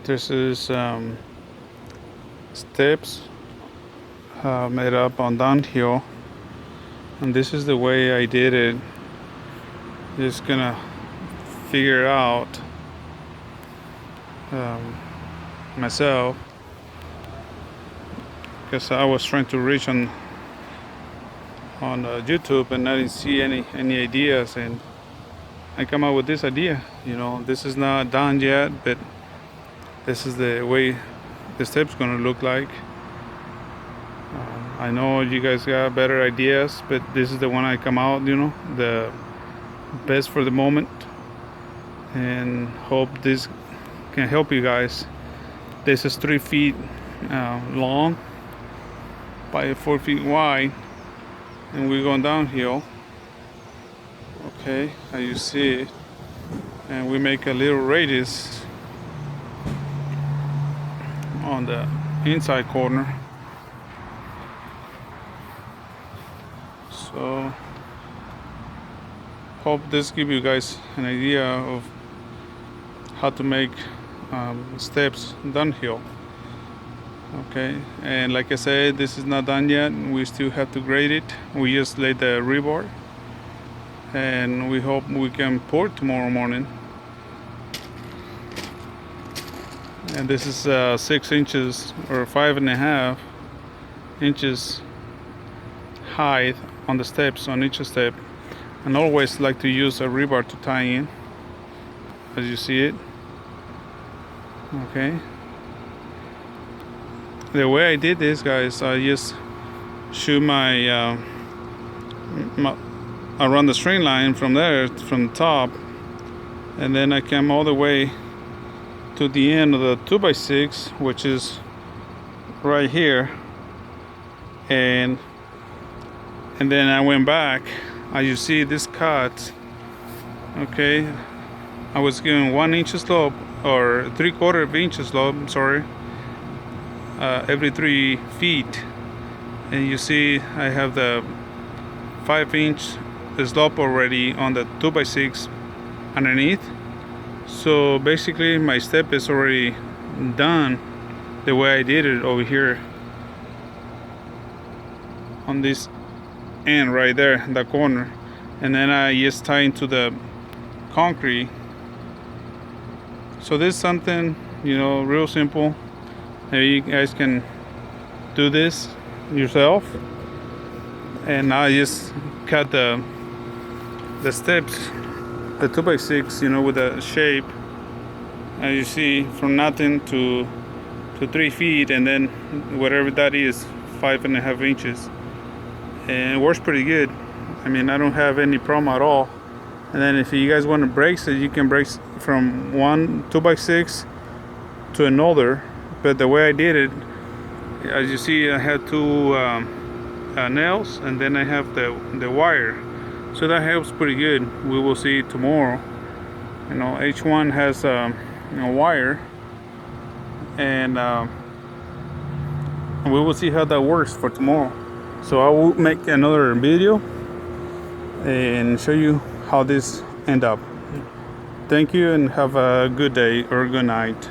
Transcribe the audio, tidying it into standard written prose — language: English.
This is steps made up on downhill, and this is the way I did it. Just gonna figure it out myself, because I was trying to reach on YouTube and I didn't see any ideas, and I come up with this idea. This is not done yet, but this is the way the steps gonna look like. I know you guys got better ideas, but this is the one I come out, the best for the moment, and hope this can help you guys. This is 3 feet long by 4 feet wide, and we're going downhill. Okay, as you see it, and we make a little radius on the inside corner. So hope this gives you guys an idea of how to make steps downhill. Okay, and like I said, this is not done yet. We still have to grade it. We just laid the rebar, and we hope we can pour it tomorrow morning. And this is 6 inches or 5.5 inches height on the steps, on each step. And always like to use a rebar to tie in, as you see it. Okay, the way I did this, guys, I just shoot my around the string line from there, from the top, and then I came all the way to the end of the 2x6, which is right here, and then I went back. As you see, this cut, okay, I was given 1 inch slope, or 3/4 inch slope, I'm sorry, every 3 feet, and you see I have the 5 inch slope already on the 2x6 underneath. So basically my step is already done the way I did it over here on this end right there in the corner, and then I just tie into the concrete. So this is something, real simple. Maybe you guys can do this yourself. And I just cut the steps, the 2x6, with the shape, as you see, from nothing to 3 feet, and then whatever that is, 5.5 inches. And it works pretty good. I mean, I don't have any problem at all. And then if you guys want to brace it, you can brace from one 2x6 to another. But the way I did it, as you see, I had 2 nails, and then I have the wire. So that helps pretty good. We will see tomorrow. Each one has a wire, and we will see how that works for tomorrow. So I will make another video and show you how this end up. Thank you, and have a good day or good night.